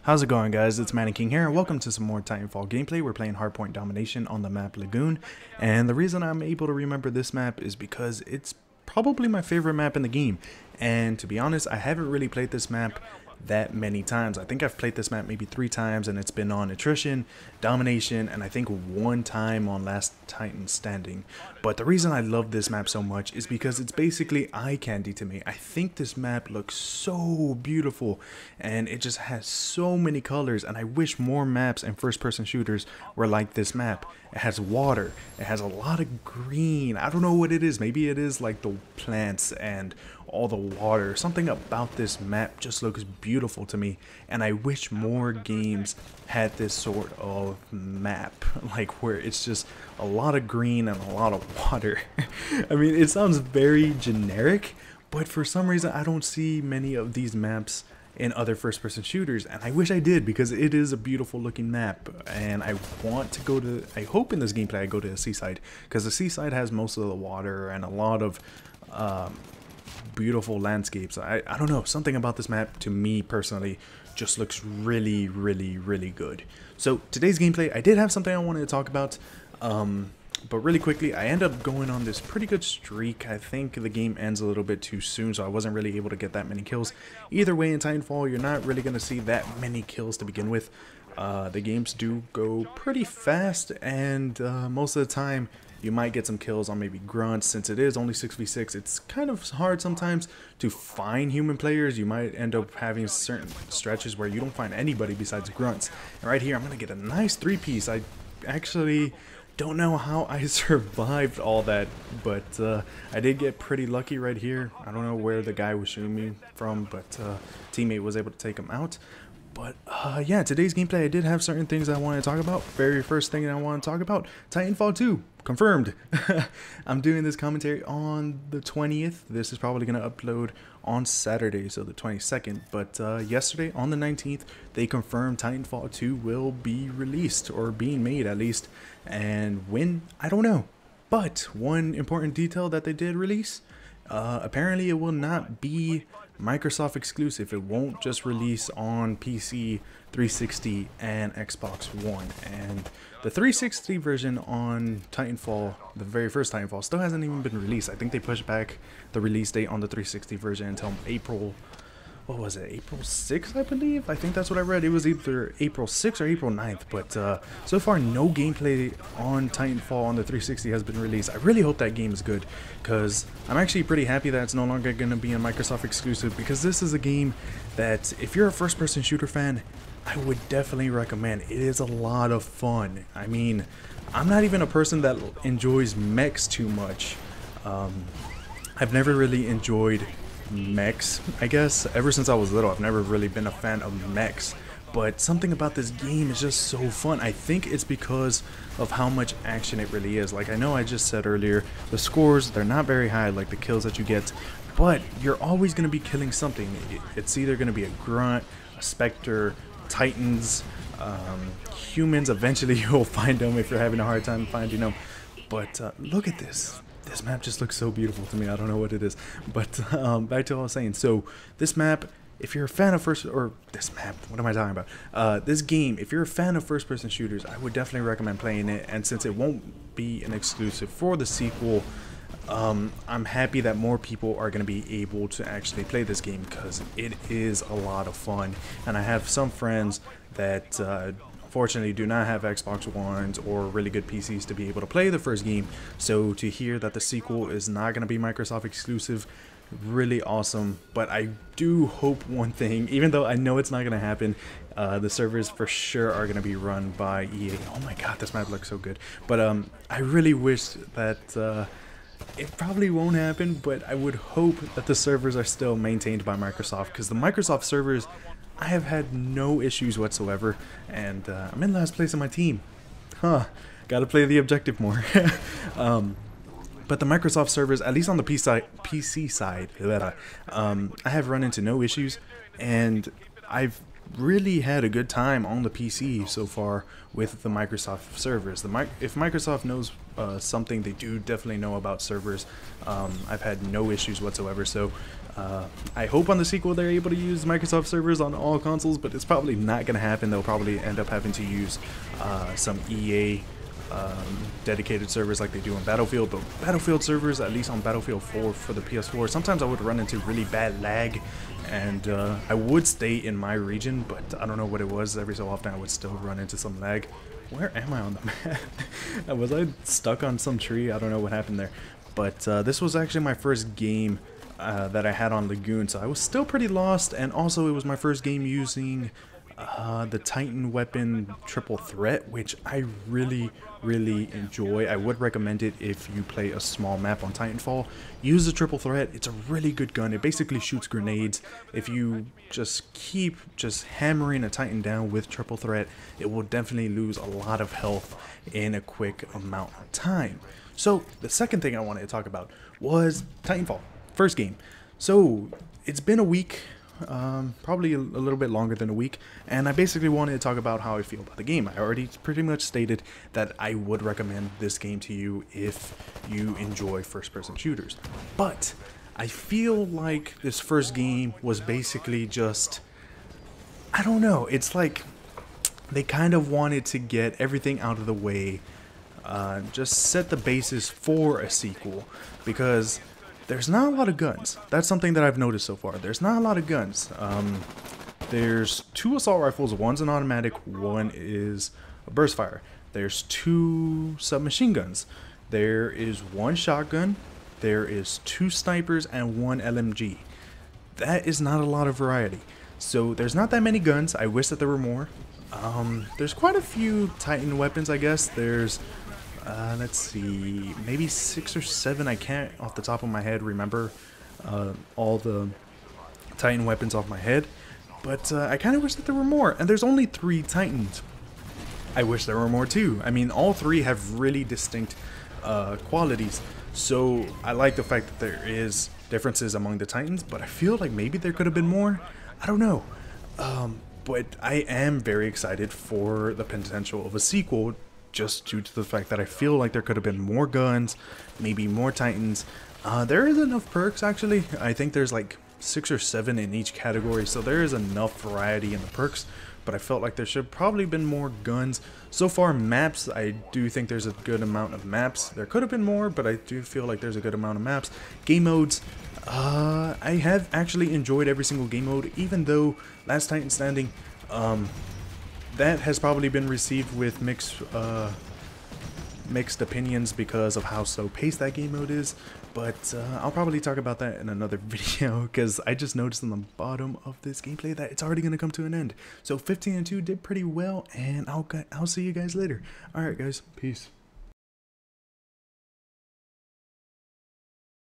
How's it going, guys? It's Mannequin here, and welcome to some more Titanfall gameplay. We're playing Hardpoint Domination on the map Lagoon, and the reason I'm able to remember this map is because it's probably my favorite map in the game. And to be honest, I haven't really played this map that many times. I think I've played this map maybe 3 times, and it's been on Attrition, Domination, and I think 1 time on Last Titan Standing. But the reason I love this map so much is because it's basically eye candy to me. I think this map looks so beautiful, and it just has so many colors, and I wish more maps and first-person shooters were like this map. It has water, it has a lot of green. I don't know what it is. Maybe it is like the plants and all the water. Something about this map just looks beautiful to me, and I wish more games had this sort of map, like where it's just a lot of green and a lot of water. I mean, it sounds very generic, but for some reason I don't see many of these maps in other first-person shooters, and I wish I did, because it is a beautiful looking map. And I want to go to, I hope in this gameplay I go to the seaside, because the seaside has most of the water and a lot of beautiful landscapes. I don't know, something about this map to me personally just looks really good. So today's gameplay, I did have something I wanted to talk about, but really quickly, I end up going on this pretty good streak. I think the game ends a little bit too soon, so I wasn't really able to get that many kills. Either way, in Titanfall, you're not really going to see that many kills to begin with. The games do go pretty fast, and most of the time, you might get some kills on maybe grunts. Since it is only 6v6, it's kind of hard sometimes to find human players. You might end up having certain stretches where you don't find anybody besides grunts. And right here, I'm going to get a nice 3-piece. I actually don't know how I survived all that, but I did get pretty lucky right here. I don't know where the guy was shooting me from, but teammate was able to take him out. But yeah, today's gameplay, I did have certain things I wanted to talk about. Very first thing I want to talk about, Titanfall 2, confirmed. I'm doing this commentary on the 20th. This is probably going to upload on Saturday, so the 22nd. But yesterday, on the 19th, they confirmed Titanfall 2 will be released, or being made at least. And when, I don't know. But one important detail that they did release, apparently it will not be Microsoft exclusive. It won't just release on PC, 360, and Xbox One. And the 360 version on Titanfall, the very first Titanfall, still hasn't even been released. I think they pushed back the release date on the 360 version until April, what was it, April 6th, I believe? I think that's what I read. It was either April 6th or April 9th, but so far no gameplay on Titanfall on the 360 has been released. I really hope that game is good, because I'm actually pretty happy that it's no longer going to be a Microsoft exclusive, because this is a game that, if you're a first-person shooter fan, I would definitely recommend. It is a lot of fun. I mean, I'm not even a person that enjoys mechs too much. I've never really enjoyed mechs, I guess. Ever since I was little, I've never really been a fan of mechs, but something about this game is just so fun. I think it's because of how much action it really is. Like, I know I just said earlier, the scores, they're not very high, like the kills that you get, but you're always going to be killing something. It's either going to be a grunt, a specter, titans, humans. Eventually you'll find them if you're having a hard time finding them. But look at this. This map just looks so beautiful to me. I don't know what it is. But back to what I was saying. So this map, if you're a fan of this game, if you're a fan of first-person shooters, I would definitely recommend playing it. And since it won't be an exclusive for the sequel, I'm happy that more people are going to be able to actually play this game, because it is a lot of fun. And I have some friends that fortunately do not have Xbox Ones or really good PCs to be able to play the first game. So to hear that the sequel is not going to be Microsoft exclusive, really awesome. But I do hope one thing, even though I know it's not going to happen, the servers for sure are going to be run by EA. Oh my god, this map looks so good. But I really wish that it probably won't happen, but I would hope that the servers are still maintained by Microsoft, because the Microsoft servers, I have had no issues whatsoever, and I'm in last place on my team. Gotta play the objective more. But the Microsoft servers, at least on the PC side, I have run into no issues, and I've really had a good time on the PC so far with the Microsoft servers. If Microsoft knows something, they do definitely know about servers. I've had no issues whatsoever, so I hope on the sequel they're able to use Microsoft servers on all consoles, but it's probably not going to happen. They'll probably end up having to use some EA dedicated servers like they do on Battlefield. But Battlefield servers, at least on Battlefield 4 for the PS4, sometimes I would run into really bad lag, and I would stay in my region, but I don't know what it was. Every so often I would still run into some lag. Where am I on the map? Was I stuck on some tree? I don't know what happened there. But this was actually my first game that I had on Lagoon, so I was still pretty lost, and also it was my first game using the Titan weapon triple threat, which I really enjoy. I would recommend it if you play a small map on Titanfall. Use the triple threat. It's a really good gun. It basically shoots grenades. If you just keep hammering a Titan down with triple threat, it will definitely lose a lot of health in a quick amount of time. So the second thing I wanted to talk about was Titanfall, first game. So it's been a week, probably a little bit longer than a week, and I basically wanted to talk about how I feel about the game. I already pretty much stated that I would recommend this game to you if you enjoy first-person shooters. But I feel like this first game was basically just, I don't know, it's like they kind of wanted to get everything out of the way, just set the basis for a sequel, because there's not a lot of guns. That's something that I've noticed so far. There's not a lot of guns. There's 2 assault rifles. One's an automatic, one is a burst fire. There's 2 submachine guns. There is 1 shotgun. There is 2 snipers and 1 LMG. That is not a lot of variety. So there's not that many guns. I wish that there were more. There's quite a few Titan weapons, I guess. There's let's see, maybe 6 or 7. I can't off the top of my head remember all the Titan weapons off my head, but I kind of wish that there were more. And there's only 3 Titans. I wish there were more too. I mean, all 3 have really distinct qualities, so I like the fact that there is differences among the Titans, but I feel like maybe there could have been more. I don't know, but I am very excited for the potential of a sequel, just due to the fact that I feel like there could have been more guns, maybe more Titans. There is enough perks, actually. I think there's like 6 or 7 in each category, so there is enough variety in the perks, but I felt like there should probably been more guns. So far, maps, I do think there's a good amount of maps. There could have been more, but I do feel like there's a good amount of maps. Game modes, I have actually enjoyed every single game mode, even though Last Titan Standing, that has probably been received with mixed opinions because of how slow paced that game mode is, but I'll probably talk about that in another video, because I just noticed on the bottom of this gameplay that it's already going to come to an end. So 15-2 did pretty well, and I'll see you guys later. Alright guys, peace.